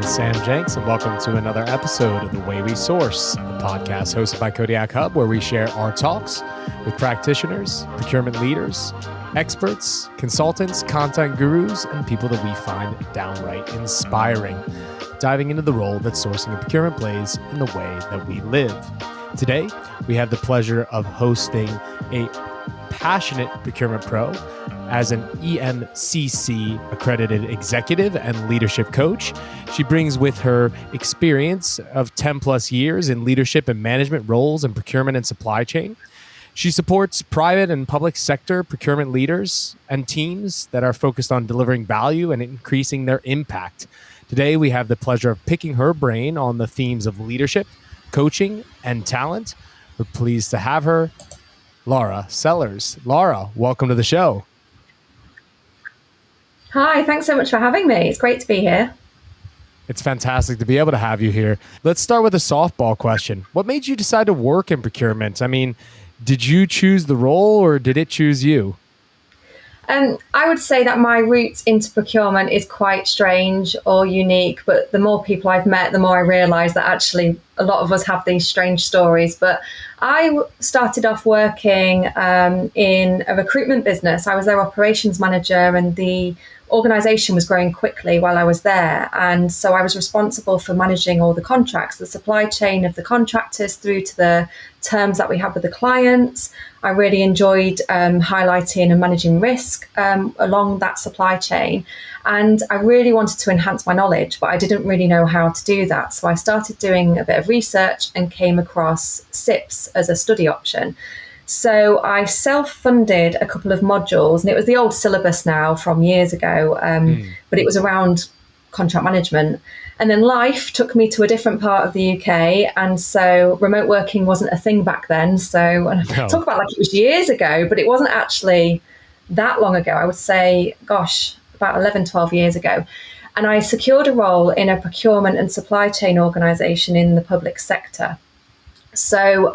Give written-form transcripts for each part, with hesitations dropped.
Sam Jenks, and welcome to another episode of The Way We Source, a podcast hosted by Kodiak Hub, where we share our talks with practitioners, procurement leaders, experts, consultants, content gurus, and people that we find downright inspiring, diving into the role that sourcing and procurement plays in the way that we live. Today, we have the pleasure of hosting a passionate procurement pro as an EMCC accredited executive and leadership coach. She brings with her experience of 10 plus years in leadership and management roles in procurement and supply chain. She supports private and public sector procurement leaders and teams that are focused on delivering value and increasing their impact. Today, we have the pleasure of picking her brain on the themes of leadership, coaching, and talent. We're pleased to have her, Laura Sellers. Laura, welcome to the show. Hi, thanks so much for having me. It's great to be here. It's fantastic to be able to have you here. Let's start with a softball question. What made you decide to work in procurement? I mean, did you choose the role or did it choose you? I would say that my route into procurement is quite strange or unique, but the more people I've met, the more I realise that actually a lot of us have these strange stories. But I started off working in a recruitment business. I was their operations manager, and the organisation was growing quickly while I was there. And so I was responsible for managing all the contracts, the supply chain of the contractors through to the terms that we had with the clients. I really enjoyed highlighting and managing risk along that supply chain. And I really wanted to enhance my knowledge, but I didn't really know how to do that. So I started doing a bit of research and came across SIPS as a study option. So I self-funded a couple of modules, and it was the old syllabus now from years ago, but it was around contract management. And then life took me to a different part of the UK, and so remote working wasn't a thing back then. So talk about like it was years ago, but it wasn't actually that long ago. I would say, gosh, about 11, 12 years ago. And I secured a role in a procurement and supply chain organisation in the public sector. So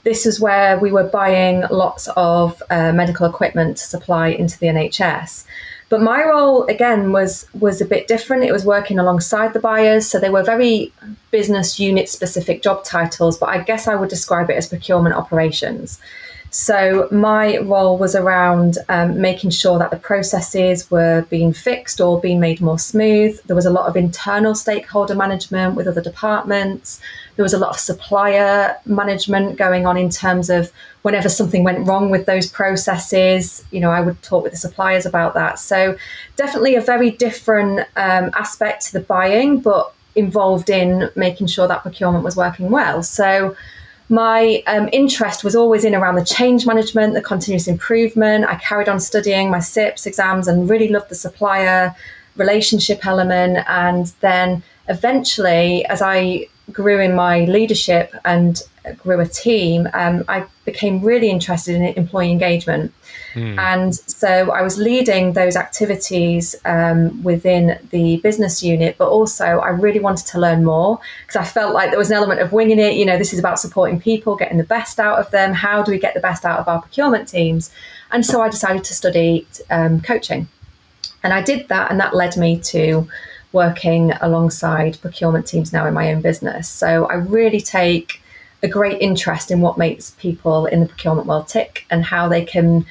this is where we were buying lots of medical equipment to supply into the NHS. But my role, again, was a bit different. It was working alongside the buyers. So they were very business unit specific job titles, but I guess I would describe it as procurement operations. So my role was around making sure that the processes were being fixed or being made more smooth. There was a lot of internal stakeholder management with other departments. There was a lot of supplier management going on in terms of whenever something went wrong with those processes, I would talk with the suppliers about that. So definitely a very different aspect to the buying, but involved in making sure that procurement was working well. So my interest was always in around the change management, the continuous improvement. I carried on studying my SIPS exams and really loved the supplier relationship element. And then eventually, as I grew in my leadership and grew a team, I became really interested in employee engagement. And so I was leading those activities within the business unit, but also I really wanted to learn more because I felt like there was an element of winging it. This is about supporting people, getting the best out of them. How do we get the best out of our procurement teams? And so I decided to study coaching. And I did that, and that led me to working alongside procurement teams now in my own business. So I really take a great interest in what makes people in the procurement world tick and how they can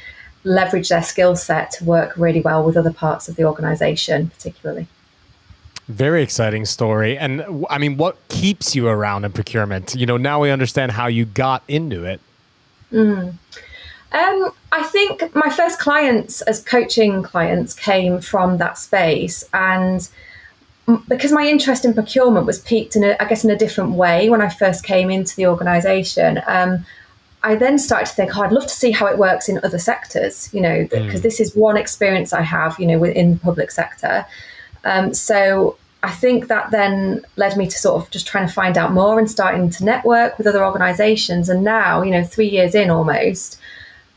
leverage their skill set to work really well with other parts of the organization, particularly. Very exciting story. And I mean, what keeps you around in procurement? Now we understand how you got into it. I think my first clients as coaching clients came from that space. And because my interest in procurement was piqued in a different way when I first came into the organization, I then started to think, I'd love to see how it works in other sectors, because this is one experience I have, within the public sector. So I think that then led me to sort of just trying to find out more and starting to network with other organizations. And now, 3 years in almost,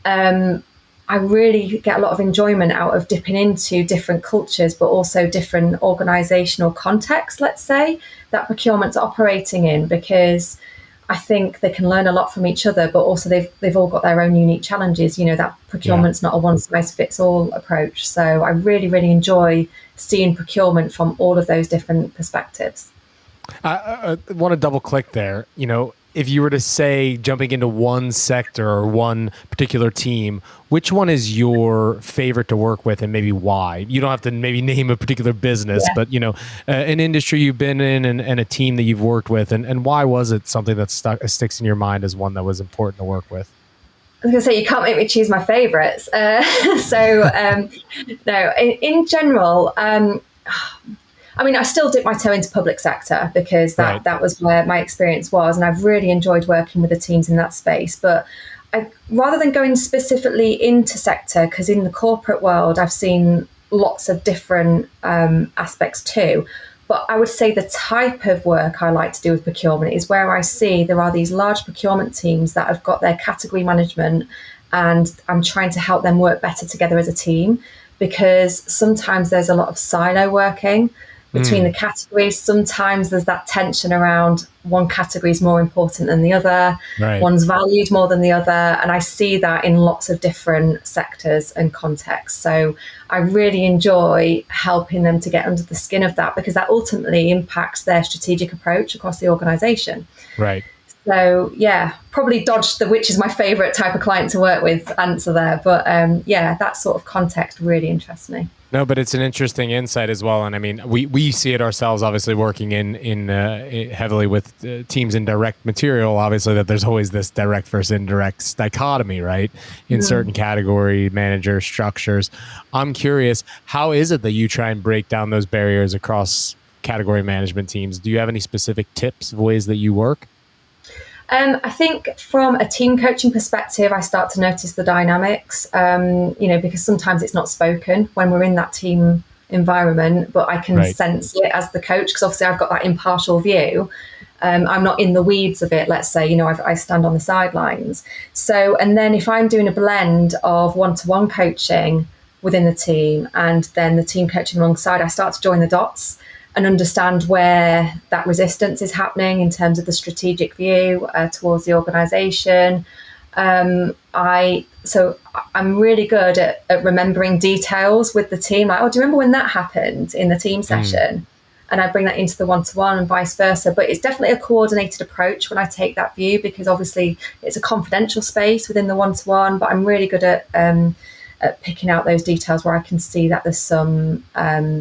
I really get a lot of enjoyment out of dipping into different cultures, but also different organizational contexts, let's say, that procurement's operating in, because I think they can learn a lot from each other, but also they've all got their own unique challenges. That procurement's not a one-size-fits-all approach. So I really, really enjoy seeing procurement from all of those different perspectives. I want to double click there. If you were to say jumping into one sector or one particular team, which one is your favorite to work with and maybe why? You don't have to maybe name a particular business, but an industry you've been in and a team that you've worked with, and why was it something that sticks in your mind as one that was important to work with? I was going to say, you can't make me choose my favorites. No, in general, I still dip my toe into public sector because that was where my experience was, and I've really enjoyed working with the teams in that space. But rather than going specifically into sector, because in the corporate world, I've seen lots of different aspects too. But I would say the type of work I like to do with procurement is where I see there are these large procurement teams that have got their category management, and I'm trying to help them work better together as a team, because sometimes there's a lot of silo working between the categories. Sometimes there's that tension around one category is more important than the other. Right. One's valued more than the other. And I see that in lots of different sectors and contexts. So I really enjoy helping them to get under the skin of that, because that ultimately impacts their strategic approach across the organization. Right. So probably dodged the which is my favorite type of client to work with answer there. But that sort of context really interests me. No, but it's an interesting insight as well. And we see it ourselves, obviously, working in heavily with teams in direct material, obviously, that there's always this direct versus indirect dichotomy, right? In certain category manager structures. I'm curious, how is it that you try and break down those barriers across category management teams? Do you have any specific tips of ways that you work? I think from a team coaching perspective, I start to notice the dynamics, because sometimes it's not spoken when we're in that team environment, but I can sense it as the coach, because obviously I've got that impartial view. I'm not in the weeds of it, let's say, I stand on the sidelines. So, and then if I'm doing a blend of one-to-one coaching within the team and then the team coaching alongside, I start to join the dots and understand where that resistance is happening in terms of the strategic view towards the organisation. I'm really good at remembering details with the team. Like, do you remember when that happened in the team session? And I bring that into the one-to-one and vice versa. But it's definitely a coordinated approach when I take that view, because obviously it's a confidential space within the one-to-one, but I'm really good at picking out those details where I can see that there's some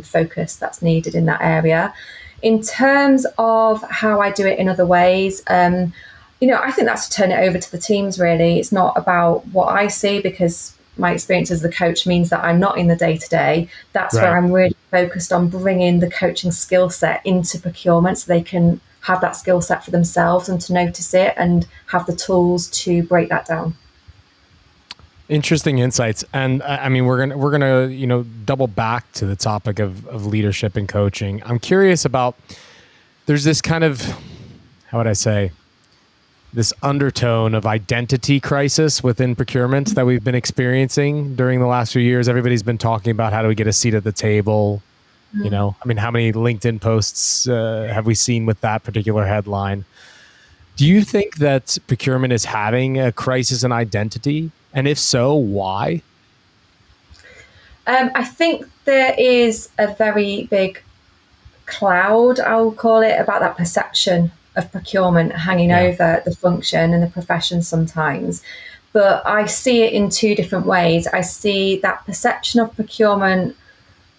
focus that's needed in that area. In terms of how I do it in other ways, I think that's to turn it over to the teams, really. It's not about what I see, because my experience as the coach means that I'm not in the day-to-day. That's where I'm really focused on bringing the coaching skill set into procurement so they can have that skill set for themselves and to notice it and have the tools to break that down. Interesting insights. And we're gonna double back to the topic of leadership and coaching. I'm curious about, there's this kind of, how would I say, this undertone of identity crisis within procurement that we've been experiencing during the last few years. Everybody's been talking about, how do we get a seat at the table? How many LinkedIn posts have we seen with that particular headline? Do you think that procurement is having a crisis in identity? And if so, why? I think there is a very big cloud, I'll call it, about that perception of procurement hanging over the function and the profession sometimes. But I see it in two different ways. I see that perception of procurement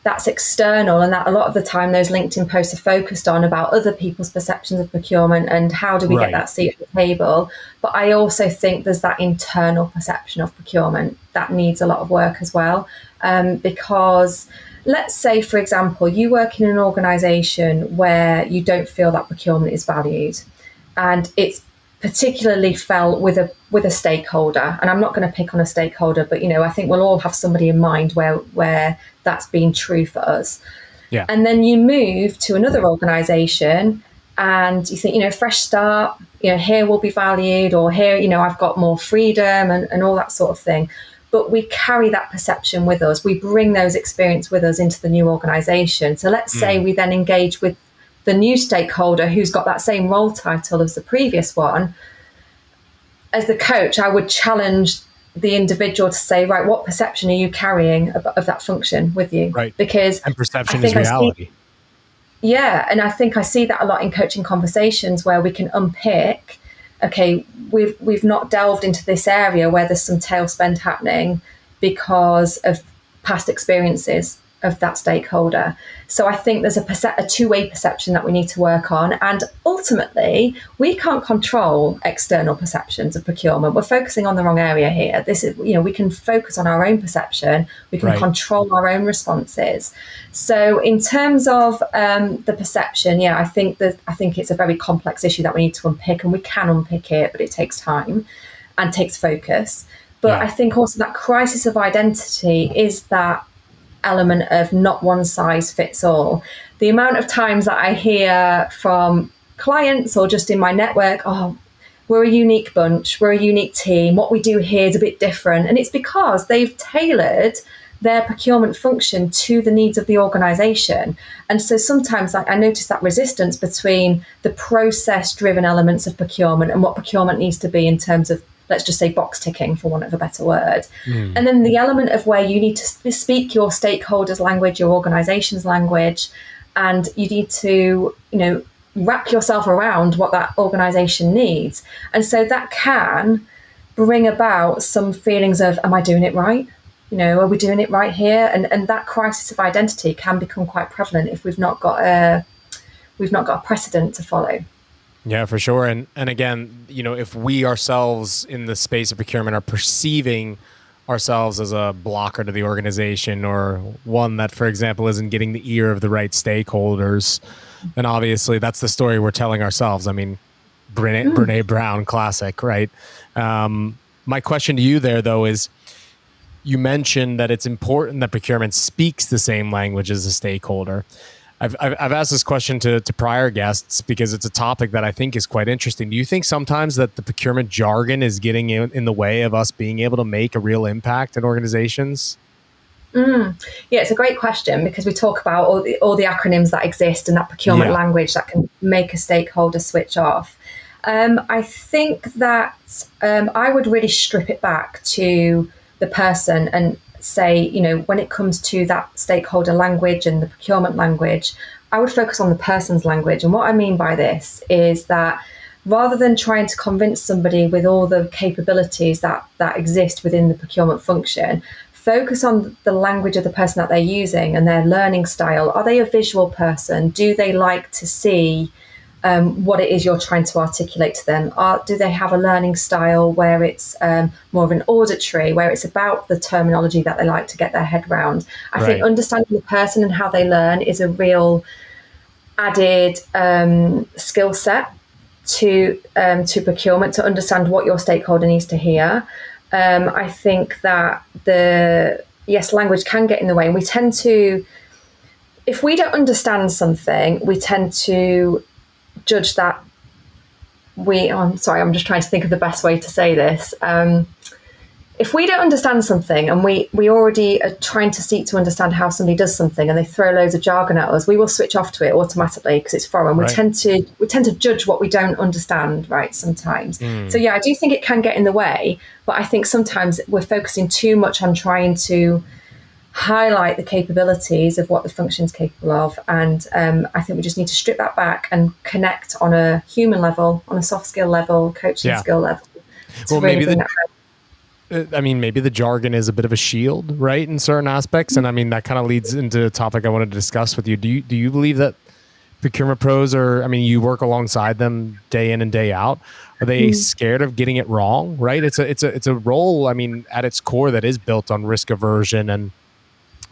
that's external, and that a lot of the time those LinkedIn posts are focused on about other people's perceptions of procurement and how do we get that seat at the table. But I also think there's that internal perception of procurement that needs a lot of work as well. Because let's say, for example, you work in an organisation where you don't feel that procurement is valued, and it's particularly felt with a stakeholder. And I'm not going to pick on a stakeholder, but I think we'll all have somebody in mind where that's been true for us. Yeah. And then you move to another organisation and you think, fresh start, here will be valued, or here, I've got more freedom and all that sort of thing. But we carry that perception with us. We bring those experiences with us into the new organisation. So let's say we then engage with the new stakeholder who's got that same role title as the previous one, as the coach, I would challenge the individual to say, right, what perception are you carrying of that function with you? Right. Because and perception is reality. And I think I see that a lot in coaching conversations where we can unpick, okay, we've not delved into this area where there's some tail spend happening because of past experiences of that stakeholder. So I think there's a two-way perception that we need to work on. And ultimately, we can't control external perceptions of procurement. We're focusing on the wrong area here. This is, we can focus on our own perception. We can control our own responses. So in terms of the perception, I think it's a very complex issue that we need to unpick, and we can unpick it, but it takes time and takes focus. But I think also that crisis of identity is that element of not one size fits all. The amount of times that I hear from clients or just in my network, oh, we're a unique bunch, we're a unique team, what we do here is a bit different. And it's because they've tailored their procurement function to the needs of the organization. And so sometimes I notice that resistance between the process-driven elements of procurement and what procurement needs to be in terms of, let's just say, box ticking, for want of a better word. And then the element of where you need to speak your stakeholders' language, your organization's language, and you need to, wrap yourself around what that organization needs. And so that can bring about some feelings of, am I doing it right? Are we doing it right here? And that crisis of identity can become quite prevalent if we've not got a precedent to follow. Yeah, for sure. And again, if we ourselves in the space of procurement are perceiving ourselves as a blocker to the organization, or one that, for example, isn't getting the ear of the right stakeholders, then obviously that's the story we're telling ourselves. I mean, Brene Brown, classic, right? My question to you there, though, is you mentioned that it's important that procurement speaks the same language as a stakeholder. I've asked this question to prior guests because it's a topic that I think is quite interesting. Do you think sometimes that the procurement jargon is getting in the way of us being able to make a real impact in organizations? Yeah, it's a great question, because we talk about all the acronyms that exist and that procurement language that can make a stakeholder switch off. I think that I would really strip it back to the person and say, when it comes to that stakeholder language and the procurement language, I would focus on the person's language. And what I mean by this is that rather than trying to convince somebody with all the capabilities that exist within the procurement function, focus on the language of the person that they're using and their learning style. Are they a visual person? Do they like to see what it is you're trying to articulate to them? Do they have a learning style where it's more of an auditory, where it's about the terminology that they like to get their head around? I think understanding the person and how they learn is a real added skill set to procurement, to understand what your stakeholder needs to hear. I think that language can get in the way, and we tend to, if we don't understand something, we tend to judge that I'm just trying to think of the best way to say this. If we don't understand something and we already are trying to seek to understand how somebody does something, and they throw loads of jargon at us, we will switch off to it automatically because it's foreign. We tend to judge what we don't understand, right, sometimes. So I do think it can get in the way, but I think sometimes we're focusing too much on trying to highlight the capabilities of what the function's capable of. And I think we just need to strip that back and connect on a human level, on a soft skill level, coaching skill level. Well, maybe the jargon is a bit of a shield, right, in certain aspects. And I mean, that kind of leads into a topic I wanted to discuss with you. Do you believe that procurement pros you work alongside them day in and day out? Are they scared of getting it wrong, right? It's a role, at its core, that is built on risk aversion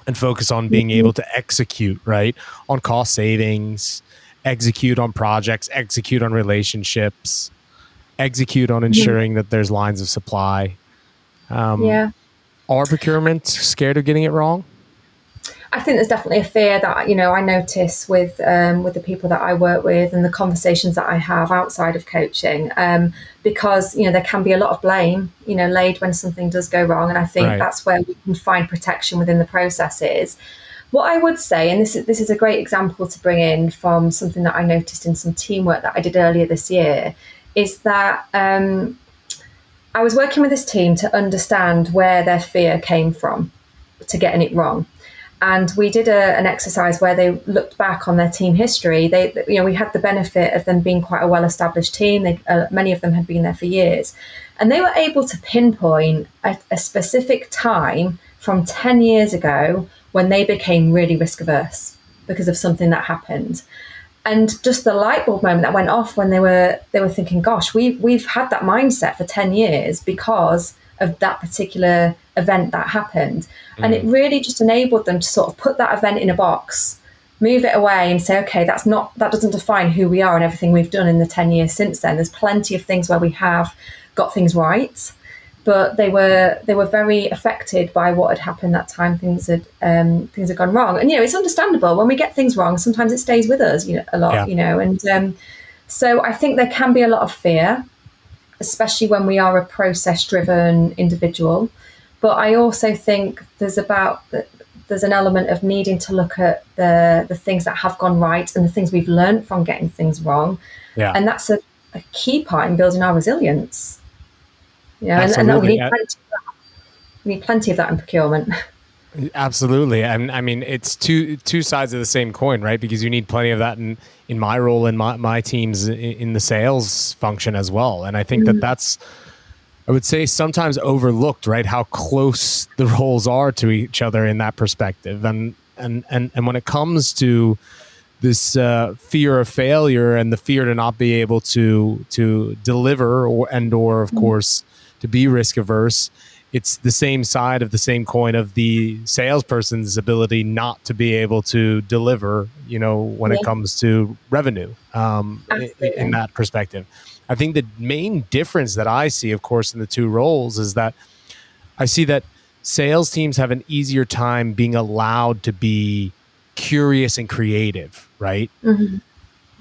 and focus on being able to execute, right, on cost savings, execute on projects, execute on relationships, execute on ensuring that there's lines of supply. Are procurement scared of getting it wrong? I think there's definitely a fear that, I notice with the people that I work with and the conversations that I have outside of coaching, because, there can be a lot of blame, laid when something does go wrong. And I think that's where we can find protection within the processes. What I would say, and this is a great example to bring in from something that I noticed in some teamwork that I did earlier this year, is that I was working with this team to understand where their fear came from to getting it wrong. And we did an exercise where they looked back on their team history. We had the benefit of them being quite a well-established team. Many of them had been there for years. And they were able to pinpoint a specific time from 10 years ago when they became really risk averse because of something that happened. And just the light bulb moment that went off when they were thinking, gosh, we've had that mindset for 10 years because of that particular event that happened. And it really just enabled them to sort of put that event in a box, move it away and say, okay, that doesn't define who we are and everything we've done in the 10 years since then. There's plenty of things where we have got things right, but they were very affected by what had happened that time. Things had gone wrong. And, it's understandable when we get things wrong, sometimes it stays with us, a lot, and so I think there can be a lot of fear, especially when we are a process-driven individual. But I also think there's an element of needing to look at the things that have gone right and the things we've learned from getting things wrong. Yeah. And that's a key part in building our resilience. And we need plenty of that in procurement. Absolutely. And I mean, it's two sides of the same coin, right? Because you need plenty of that in my role in my teams in the sales function as well. And I think that's, I would say, sometimes overlooked, right? How close the roles are to each other in that perspective. And when it comes to this fear of failure and the fear to not be able to deliver or of course to be risk averse, it's the same side of the same coin of the salesperson's ability not to be able to deliver, when it comes to revenue in that perspective. I think the main difference that I see, of course, in the two roles is that I see that sales teams have an easier time being allowed to be curious and creative, right?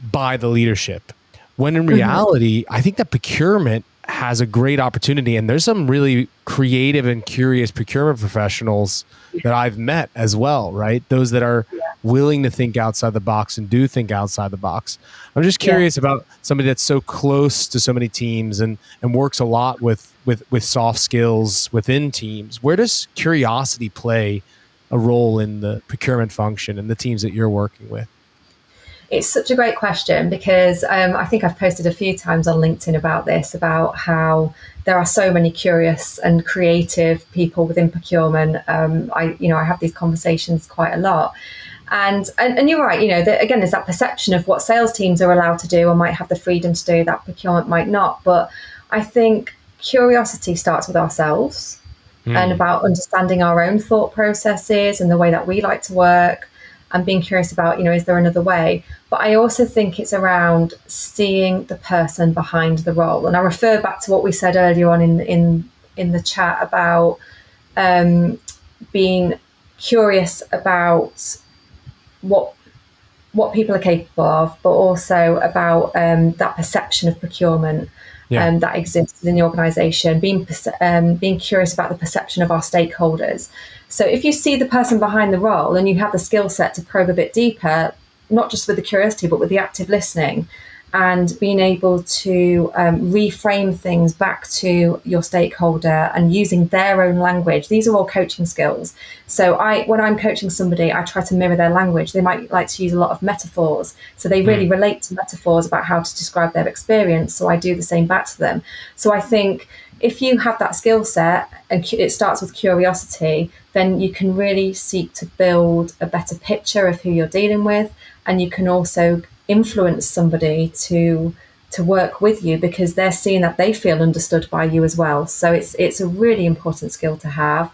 By the leadership. When in reality, I think that procurement has a great opportunity, and there's some really creative and curious procurement professionals that I've met as well, right? Those that are willing to think outside the box and do think outside the box. I'm just curious about somebody that's so close to so many teams and works a lot with soft skills within teams. Where does curiosity play a role in the procurement function and the teams that you're working with? It's such a great question because I think I've posted a few times on LinkedIn about this, about how there are so many curious and creative people within procurement. I have these conversations quite a lot. And you're right, again, there's that perception of what sales teams are allowed to do or might have the freedom to do that procurement might not. But I think curiosity starts with ourselves and about understanding our own thought processes and the way that we like to work. And being curious about, is there another way? But I also think it's around seeing the person behind the role. And I refer back to what we said earlier on in the chat about being curious about what people are capable of, but also about that perception of procurement that exists in the organisation, being curious about the perception of our stakeholders. So if you see the person behind the role and you have the skill set to probe a bit deeper, not just with the curiosity, but with the active listening and being able to reframe things back to your stakeholder and using their own language, these are all coaching skills. So when I'm coaching somebody, I try to mirror their language. They might like to use a lot of metaphors. So they really relate to metaphors about how to describe their experience. So I do the same back to them. So I think if you have that skill set and it starts with curiosity, then you can really seek to build a better picture of who you're dealing with. And you can also influence somebody to work with you because they're seeing that they feel understood by you as well. So it's a really important skill to have.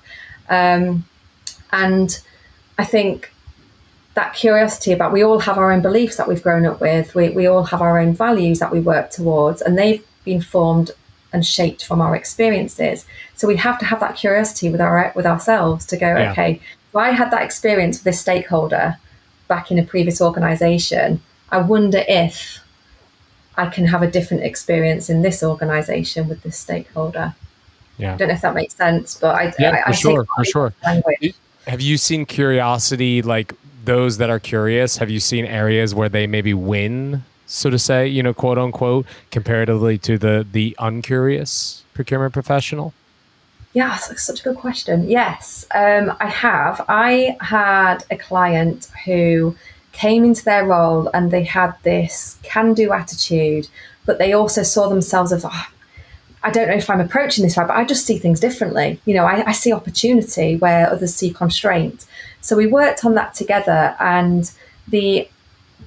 And I think that curiosity about, we all have our own beliefs that we've grown up with. We all have our own values that we work towards, and they've been formed and shaped from our experiences. So we have to have that curiosity with ourselves to go, okay, if I had that experience with this stakeholder back in a previous organization, I wonder if I can have a different experience in this organization with this stakeholder. I don't know if that makes sense, but for sure. Have you seen curiosity, like those that are curious, have you seen areas where they maybe win, so to say, you know, quote unquote, comparatively to the uncurious procurement professional? Yeah, that's such a good question. Yes, I have. I had a client who came into their role and they had this can-do attitude, but they also saw themselves as, oh, I don't know if I'm approaching this right, but I just see things differently. You know, I see opportunity where others see constraint. So we worked on that together, and the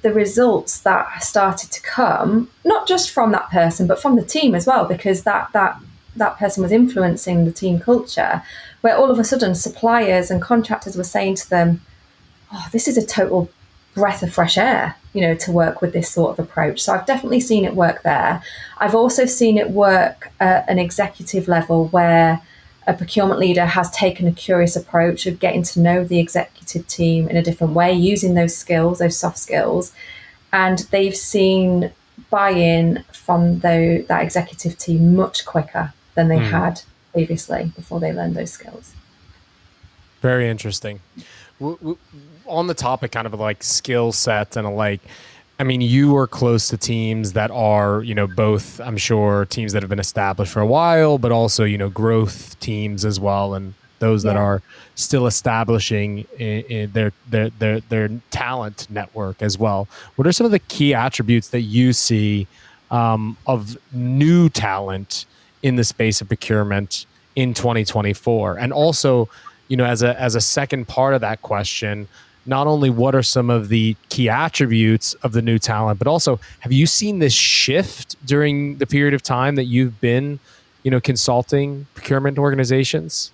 results that started to come, not just from that person, but from the team as well, because that person was influencing the team culture, where all of a sudden suppliers and contractors were saying to them, oh, this is a total breath of fresh air, you know, to work with this sort of approach. So I've definitely seen it work there. I've also seen it work at an executive level where a procurement leader has taken a curious approach of getting to know the executive team in a different way, using those skills, those soft skills, and they've seen buy-in from that executive team much quicker than they had previously before they learned those skills. Very interesting. On the topic kind of like skill set and like, I mean, you are close to teams that are, you know, both, I'm sure, teams that have been established for a while, but also, you know, growth teams as well, and those that are still establishing in their talent network as well. What are some of the key attributes that you see of new talent in the space of procurement in 2024? And also, you know, as a second part of that question, not only what are some of the key attributes of the new talent, but also have you seen this shift during the period of time that you've been, you know, consulting procurement organizations?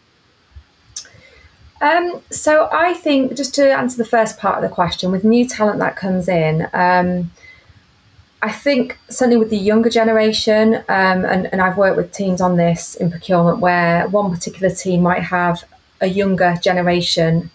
So I think, just to answer the first part of the question, with new talent that comes in, I think certainly with the younger generation, and I've worked with teams on this in procurement, where one particular team might have a younger generation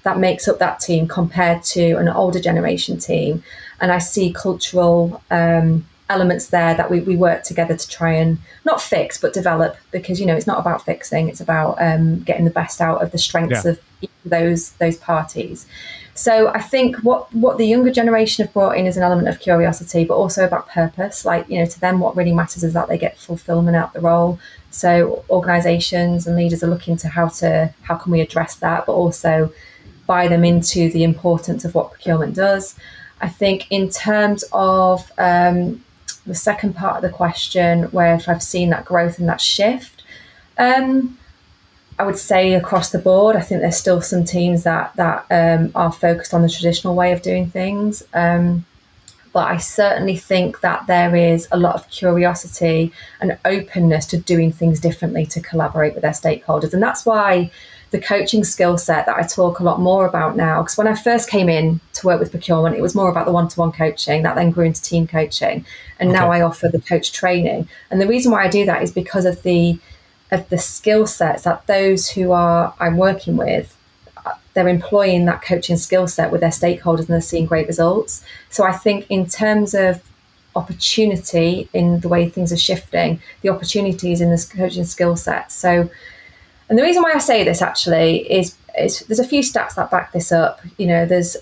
that makes up that team compared to an older generation team. And I see cultural elements there that we work together to try and not fix, but develop, because, you know, it's not about fixing, it's about getting the best out of the strengths of those parties. So I think what the younger generation have brought in is an element of curiosity, but also about purpose. Like, you know, to them, what really matters is that they get fulfillment out of the role. So organizations and leaders are looking to how can we address that, but also buy them into the importance of what procurement does. I think in terms of the second part of the question, where if I've seen that growth and that shift, I would say across the board, I think there's still some teams that are focused on the traditional way of doing things. But I certainly think that there is a lot of curiosity and openness to doing things differently, to collaborate with their stakeholders. And that's why the coaching skill set that I talk a lot more about now, because when I first came in to work with procurement, it was more about the one-to-one coaching that then grew into team coaching. And now I offer the coach training. And the reason why I do that is because of the skill sets that those who I'm working with, they're employing that coaching skill set with their stakeholders and they're seeing great results. So I think in terms of opportunity in the way things are shifting, the opportunity is in this coaching skill set. So, and the reason why I say this actually is there's a few stats that back this up. You know, there's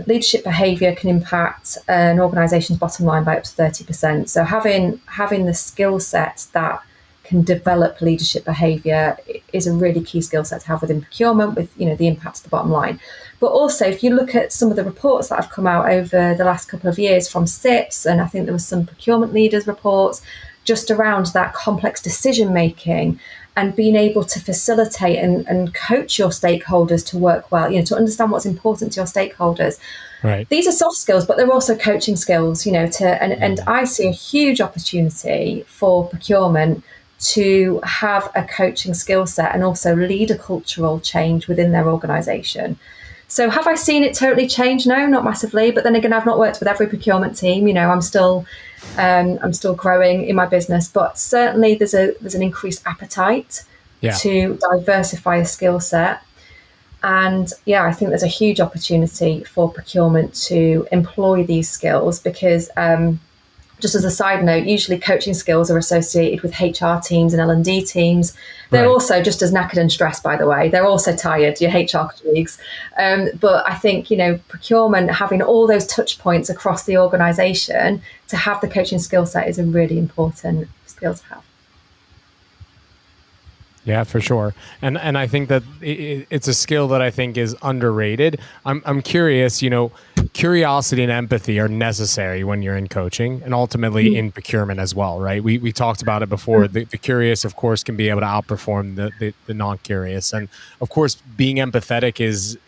leadership behaviour can impact an organisation's bottom line by up to 30%. So having the skill set that can develop leadership behaviour is a really key skill set to have within procurement, with, you know, the impact to the bottom line. But also, if you look at some of the reports that have come out over the last couple of years from MCIPS, and I think there was some procurement leaders reports just around that complex decision making and being able to facilitate and coach your stakeholders to work well, you know, to understand what's important to your stakeholders. Right. These are soft skills, but they're also coaching skills, you know, and I see a huge opportunity for procurement to have a coaching skill set and also lead a cultural change within their organisation. So have I seen it totally change? No, not massively. But then again, I've not worked with every procurement team. You know, I'm still growing in my business. But certainly there's an increased appetite to diversify a skill set. And I think there's a huge opportunity for procurement to employ these skills, because just as a side note, usually coaching skills are associated with HR teams and L&D teams. They're also just as knackered and stressed, by the way. They're also tired, your HR colleagues. But I think, procurement, having all those touch points across the organisation to have the coaching skill set is a really important skill to have. Yeah, for sure. And I think that it's a skill that I think is underrated. I'm curious, curiosity and empathy are necessary when you're in coaching and ultimately in procurement as well, right? We talked about it before. The curious, of course, can be able to outperform the non-curious. And of course, being empathetic is,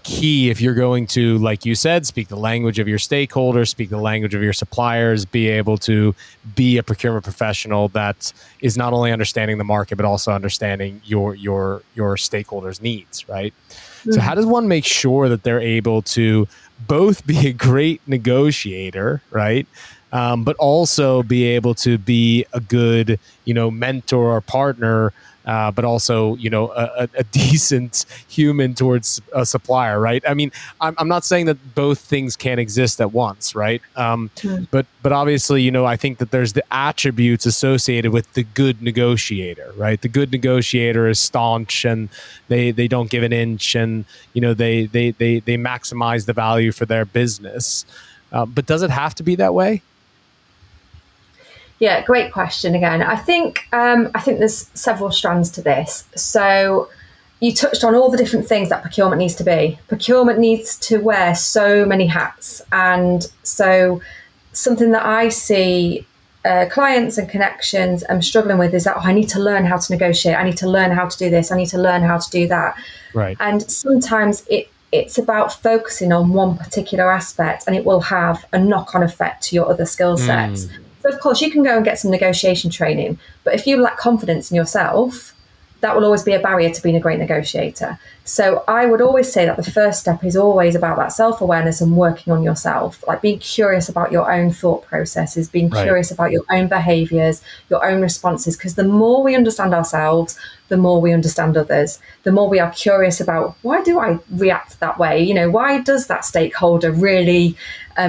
key if you're going to, like you said, speak the language of your stakeholders, speak the language of your suppliers, be able to be a procurement professional that is not only understanding the market, but also understanding your stakeholders' needs, right? So how does one make sure that they're able to both be a great negotiator, right? But also be able to be a good, mentor or partner, but also, a decent human towards a supplier, right? I mean, I'm not saying that both things can't exist at once, right? But obviously, I think that there's the attributes associated with the good negotiator, right? The good negotiator is staunch and they don't give an inch, and they maximize the value for their business. But does it have to be that way? Yeah, great question again. I think there's several strands to this. So you touched on all the different things that procurement needs to be. Procurement needs to wear so many hats. And so something that I see clients and connections I'm struggling with is that, I need to learn how to negotiate. I need to learn how to do this. I need to learn how to do that. Right. And sometimes it's about focusing on one particular aspect, and it will have a knock-on effect to your other skill sets. So, of course, you can go and get some negotiation training, but if you lack confidence in yourself, that will always be a barrier to being a great negotiator. So I would always say that the first step is always about that self-awareness and working on yourself, like being curious about your own thought processes, being curious about your own behaviours, your own responses, because the more we understand ourselves, the more we understand others, the more we are curious about, why do I react that way? Why does that stakeholder really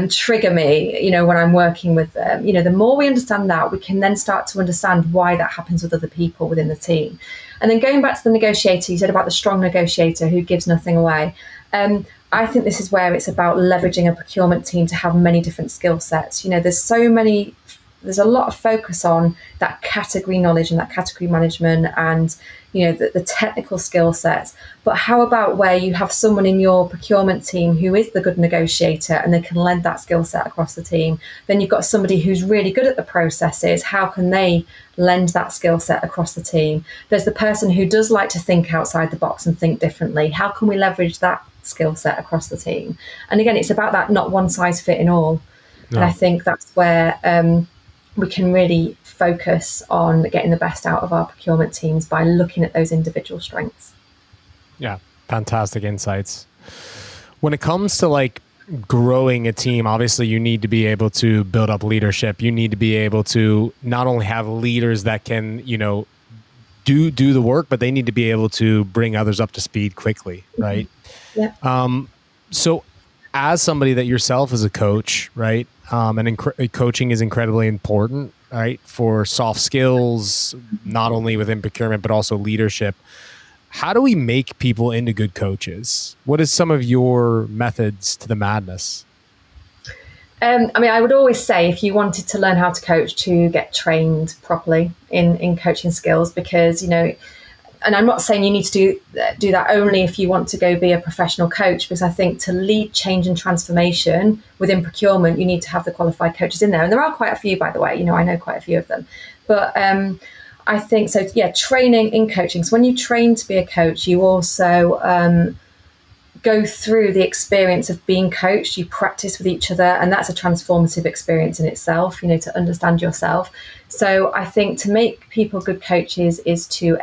trigger me, when I'm working with them? The more we understand that, we can then start to understand why that happens with other people within the team. And then going back to the negotiator, you said about the strong negotiator who gives nothing away. I think this is where it's about leveraging a procurement team to have many different skill sets. There's a lot of focus on that category knowledge and that category management and, the technical skill sets. But how about where you have someone in your procurement team who is the good negotiator and they can lend that skill set across the team? Then you've got somebody who's really good at the processes. How can they lend that skill set across the team? There's the person who does like to think outside the box and think differently. How can we leverage that skill set across the team? And again, it's about that not one size fitting all. No. And I think that's where we can really focus on getting the best out of our procurement teams by looking at those individual strengths. Yeah, fantastic insights. When it comes to growing a team, obviously you need to be able to build up leadership. You need to be able to not only have leaders that can, do the work, but they need to be able to bring others up to speed quickly, right? Yeah. So as somebody that yourself is a coach, right? Coaching is incredibly important, right? For soft skills, not only within procurement, but also leadership. How do we make people into good coaches? What is some of your methods to the madness? I would always say if you wanted to learn how to coach, to get trained properly in coaching skills, because, and I'm not saying you need to do that only if you want to go be a professional coach, because I think to lead change and transformation within procurement, you need to have the qualified coaches in there. And there are quite a few, by the way, I know quite a few of them. But I think, so yeah, training in coaching. So when you train to be a coach, you also go through the experience of being coached. You practice with each other, and that's a transformative experience in itself, to understand yourself. So I think to make people good coaches is to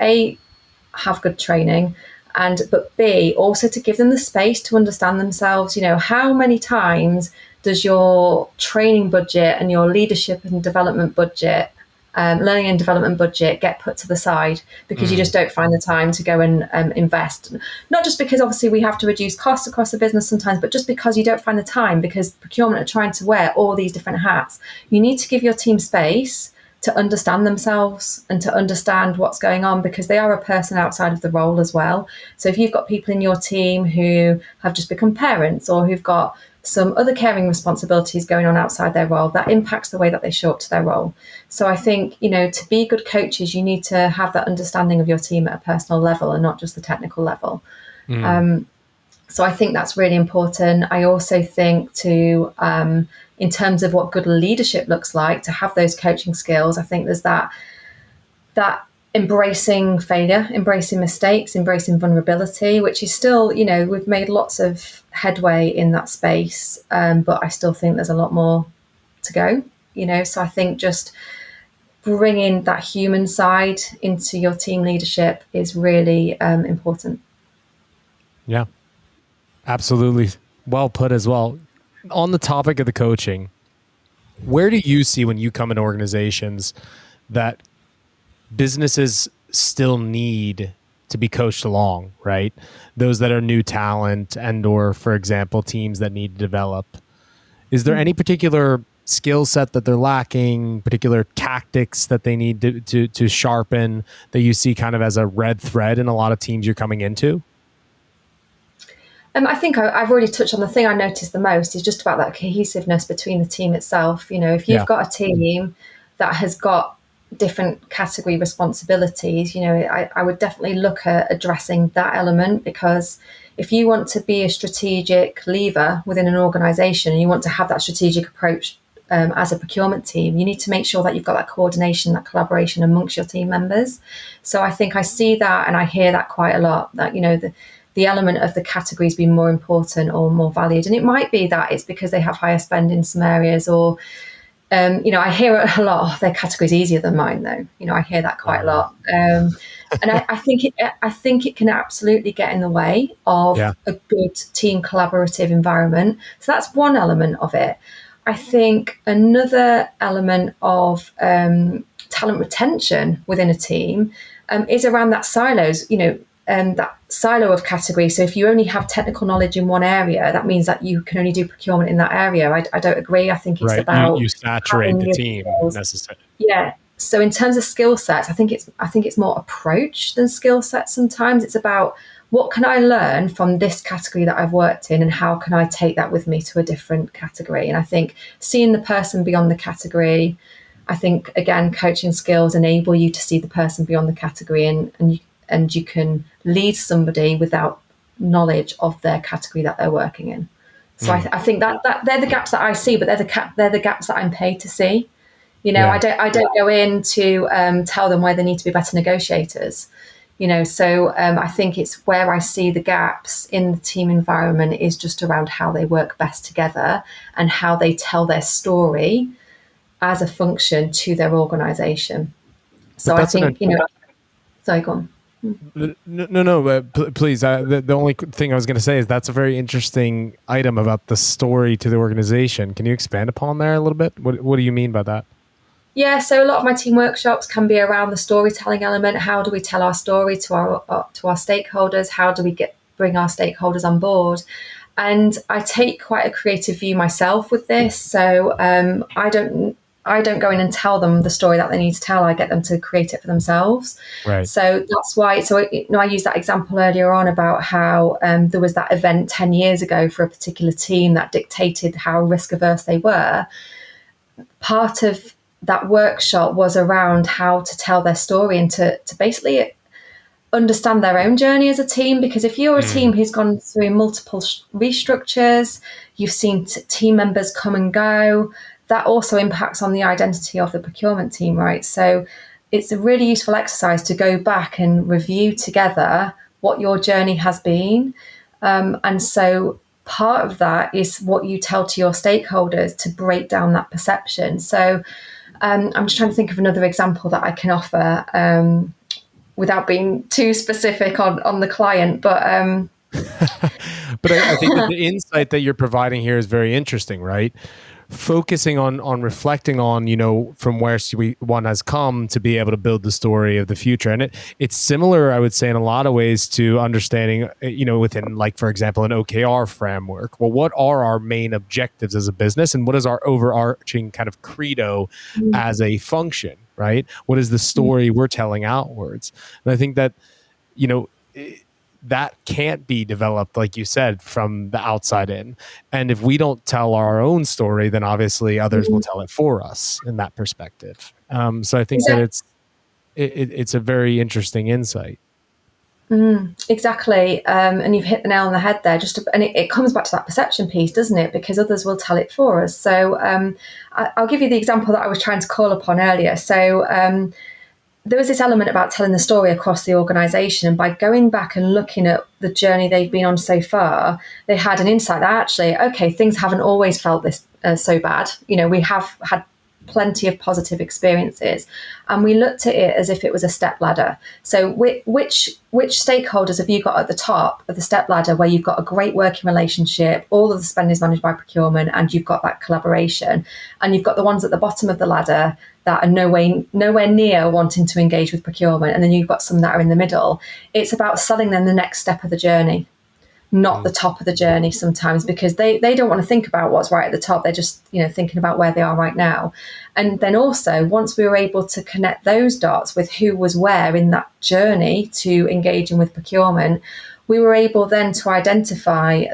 have good training, but B, also to give them the space to understand themselves. How many times does your training budget and your leadership and development budget learning and development budget get put to the side because you just don't find the time to go and invest. Not just because obviously we have to reduce costs across the business sometimes, but just because you don't find the time because procurement are trying to wear all these different hats. You need to give your team space to understand themselves and to understand what's going on, because they are a person outside of the role as well. So if you've got people in your team who have just become parents or who've got some other caring responsibilities going on outside their role, that impacts the way that they show up to their role. So I think, to be good coaches, you need to have that understanding of your team at a personal level and not just the technical level. So I think that's really important. I also think in terms of what good leadership looks like, to have those coaching skills, I think there's that embracing failure, embracing mistakes, embracing vulnerability, which is still, we've made lots of headway in that space, but I still think there's a lot more to go, So I think just bringing that human side into your team leadership is really important. Yeah, absolutely. Well put as well. On the topic of the coaching, where do you see when you come in organizations that businesses still need to be coached along, right? Those that are new talent or, for example, teams that need to develop. Is there any particular skill set that they're lacking, particular tactics that they need to sharpen that you see kind of as a red thread in a lot of teams you're coming into? I think I've already touched on the thing I noticed the most is just about that cohesiveness between the team itself. If you've got a team that has got different category responsibilities, I would definitely look at addressing that element, because if you want to be a strategic lever within an organization and you want to have that strategic approach as a procurement team, you need to make sure that you've got that coordination, that collaboration amongst your team members. So I think I see that and I hear that quite a lot, that, the element of the categories being more important or more valued. And it might be that it's because they have higher spend in some areas, or, I hear it a lot, their category's easier than mine though. I hear that quite a lot. And I think it can absolutely get in the way of a good team collaborative environment. So that's one element of it. I think another element of talent retention within a team is around that silos, that silo of category. So if you only have technical knowledge in one area, that means that you can only do procurement in that area. I don't agree. I think it's about you saturate the team necessarily. Yeah. So in terms of skill sets, I think it's more approach than skill set. Sometimes it's about what can I learn from this category that I've worked in, and how can I take that with me to a different category. And I think seeing the person beyond the category, I think again, coaching skills enable you to see the person beyond the category, and you can lead somebody without knowledge of their category that they're working in. So I think that they're the gaps that I see, but they're the gaps that I'm paid to see. I don't go in to tell them where they need to be better negotiators. So I think it's where I see the gaps in the team environment is just around how they work best together and how they tell their story as a function to their organization. So I think, sorry, go on. No, please. The only thing I was going to say is that's a very interesting item about the story to the organization. Can you expand upon there a little bit? What do you mean by that? Yeah, so a lot of my team workshops can be around the storytelling element. How do we tell our story to our stakeholders? How do we bring our stakeholders on board? And I take quite a creative view myself with this. So I don't go in and tell them the story that they need to tell. I get them to create it for themselves. Right. So that's why. So I used that example earlier on about how there was that event 10 years ago for a particular team that dictated how risk averse they were. Part of that workshop was around how to tell their story and to basically understand their own journey as a team. Because if you're a team who's gone through multiple restructures, you've seen team members come and go, that also impacts on the identity of the procurement team, right? So it's a really useful exercise to go back and review together what your journey has been. And so part of that is what you tell to your stakeholders to break down that perception. So I'm just trying to think of another example that I can offer without being too specific on the client. But But I think that the insight that you're providing here is very interesting, right? Focusing on reflecting on, from where one has come to be able to build the story of the future. And it's similar, I would say, in a lot of ways to understanding, within, like, for example, an OKR framework. Well, what are our main objectives as a business, and what is our overarching kind of credo as a function, right? What is the story we're telling outwards? And I think that, that can't be developed, like you said, from the outside in. And if we don't tell our own story, then obviously others will tell it for us in that perspective. So I think that it's a very interesting insight. Exactly. And you've hit the nail on the head there. And it comes back to that perception piece, doesn't it? Because others will tell it for us. So I'll give you the example that I was trying to call upon earlier. So there was this element about telling the story across the organisation. And by going back and looking at the journey they've been on so far, they had an insight that actually, okay, things haven't always felt this so bad. We have had plenty of positive experiences, and we looked at it as if it was a step ladder. So which stakeholders have you got at the top of the step ladder, where you've got a great working relationship, all of the spend is managed by procurement, and you've got that collaboration, and you've got the ones at the bottom of the ladder that are nowhere near wanting to engage with procurement, and then you've got some that are in the middle. It's about selling them the next step of the journey, not the top of the journey sometimes, because they don't want to think about what's right at the top. They're just, thinking about where they are right now. And then also, once we were able to connect those dots with who was where in that journey to engaging with procurement, we were able then to identify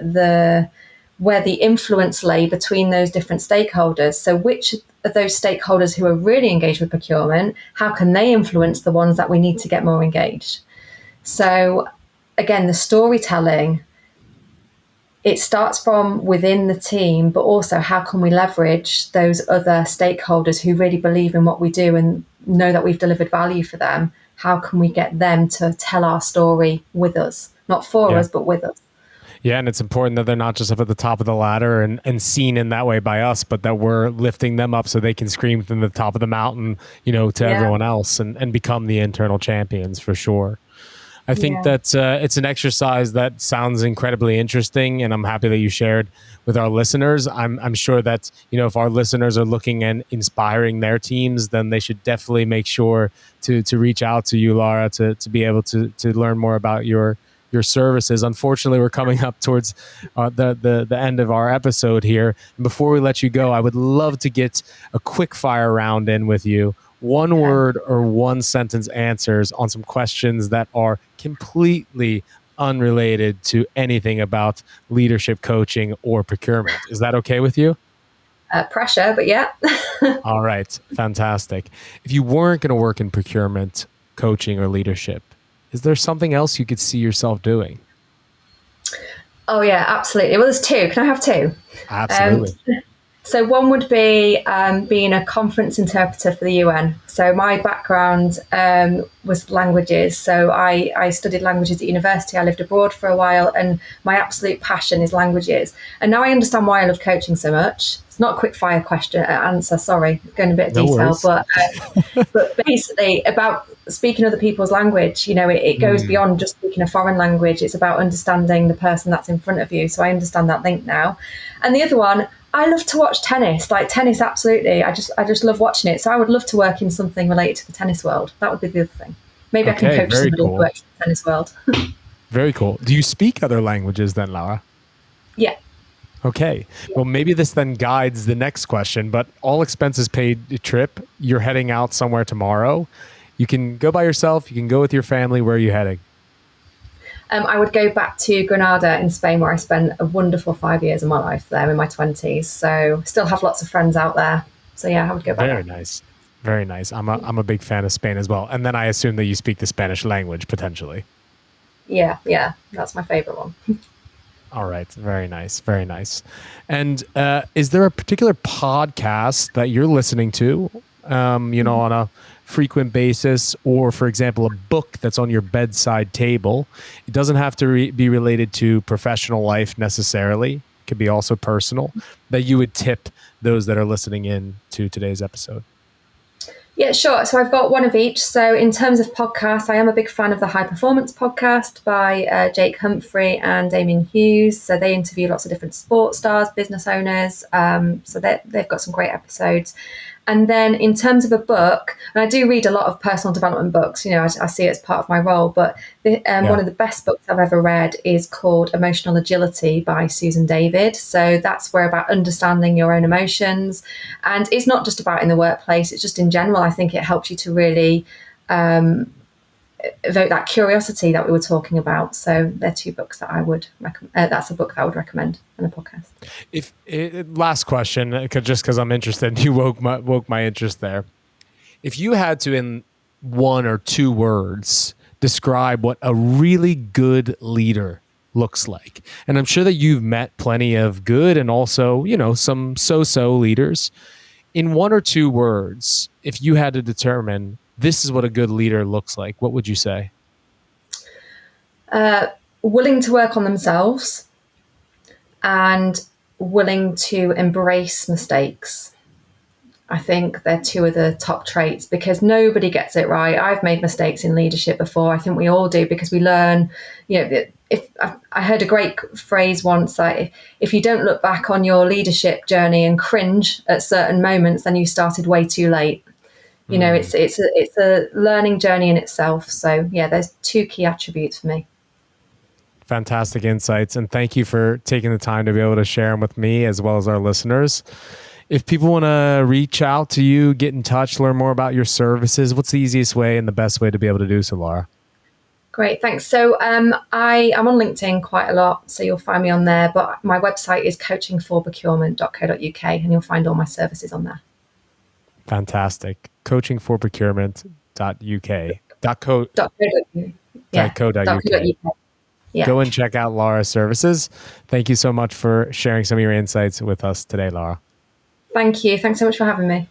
where the influence lay between those different stakeholders. So which of those stakeholders who are really engaged with procurement, how can they influence the ones that we need to get more engaged? So again, the storytelling, it starts from within the team, but also how can we leverage those other stakeholders who really believe in what we do and know that we've delivered value for them? How can we get them to tell our story with us, not for us, but with us? Yeah, and it's important that they're not just up at the top of the ladder and seen in that way by us, but that we're lifting them up so they can scream from the top of the mountain, to everyone else and become the internal champions for sure. I think that it's an exercise that sounds incredibly interesting, and I'm happy that you shared with our listeners. I'm sure that, if our listeners are looking and inspiring their teams, then they should definitely make sure to reach out to you, Laura, to be able to learn more about your services. Unfortunately, we're coming up towards the end of our episode here. And before we let you go, I would love to get a quick fire round in with you. One word or one sentence answers on some questions that are completely unrelated to anything about leadership coaching or procurement. Is that okay with you? Pressure, but yeah. All right. Fantastic. If you weren't going to work in procurement, coaching, or leadership, is there something else you could see yourself doing? Oh, yeah, absolutely. Well, there's two. Can I have two? Absolutely. So one would be being a conference interpreter for the UN. So my background was languages. So I studied languages at university. I lived abroad for a while, and my absolute passion is languages. And now I understand why I love coaching so much. It's not a quick fire answer. Sorry, going a bit of detail, but basically about speaking other people's language. It goes beyond just speaking a foreign language. It's about understanding the person that's in front of you. So I understand that link now. And the other one, I love to watch tennis. Like tennis, absolutely. I just love watching it. So I would love to work in something related to the tennis world. That would be the other thing. Maybe I can coach somebody who works in the tennis world. Very cool. Do you speak other languages then, Laura? Yeah. Okay. Well, maybe this then guides the next question, but all expenses paid trip, you're heading out somewhere tomorrow. You can go by yourself. You can go with your family. Where are you heading? I would go back to Granada in Spain, where I spent a wonderful 5 years of my life there in my 20s. So still have lots of friends out there. So yeah, I would go back. Very nice. Very nice. I'm a big fan of Spain as well. And then I assume that you speak the Spanish language potentially. Yeah. That's my favorite one. All right. Very nice. Very nice. And is there a particular podcast that you're listening to, on a frequent basis, or for example, a book that's on your bedside table? It doesn't have to be related to professional life necessarily. It could be also personal, that you would tip those that are listening in to today's episode. Yeah, sure. So I've got one of each. So in terms of podcasts, I am a big fan of the High Performance podcast by Jake Humphrey and Damien Hughes. So they interview lots of different sports stars, business owners. So they've got some great episodes. And then in terms of a book, and I do read a lot of personal development books, I see it as part of my role, but one of the best books I've ever read is called Emotional Agility by Susan David. So that's where about understanding your own emotions. And it's not just about in the workplace, it's just in general. I think it helps you to really evoke that curiosity that we were talking about. So they're two books that I would recommend. That's a book that I would recommend in a podcast. Last question, just because I'm interested, you woke my interest there. If you had to, in one or two words, describe what a really good leader looks like, and I'm sure that you've met plenty of good and also, some so-so leaders. In one or two words, if you had to determine this is what a good leader looks like, what would you say? Willing to work on themselves and willing to embrace mistakes. I think they're two of the top traits because nobody gets it right. I've made mistakes in leadership before. I think we all do because we learn, if I heard a great phrase once, like, if you don't look back on your leadership journey and cringe at certain moments, then you started way too late. It's a learning journey in itself. So yeah, there's two key attributes for me. Fantastic insights. And thank you for taking the time to be able to share them with me as well as our listeners. If people want to reach out to you, get in touch, learn more about your services, what's the easiest way and the best way to be able to do so, Laura? Great, thanks. So I'm on LinkedIn quite a lot, so you'll find me on there. But my website is coachingforprocurement.co.uk, and you'll find all my services on there. Fantastic. Coachingforprocurement.uk.co.uk. Yeah. Go and check out Laura's services. Thank you so much for sharing some of your insights with us today, Laura. Thank you. Thanks so much for having me.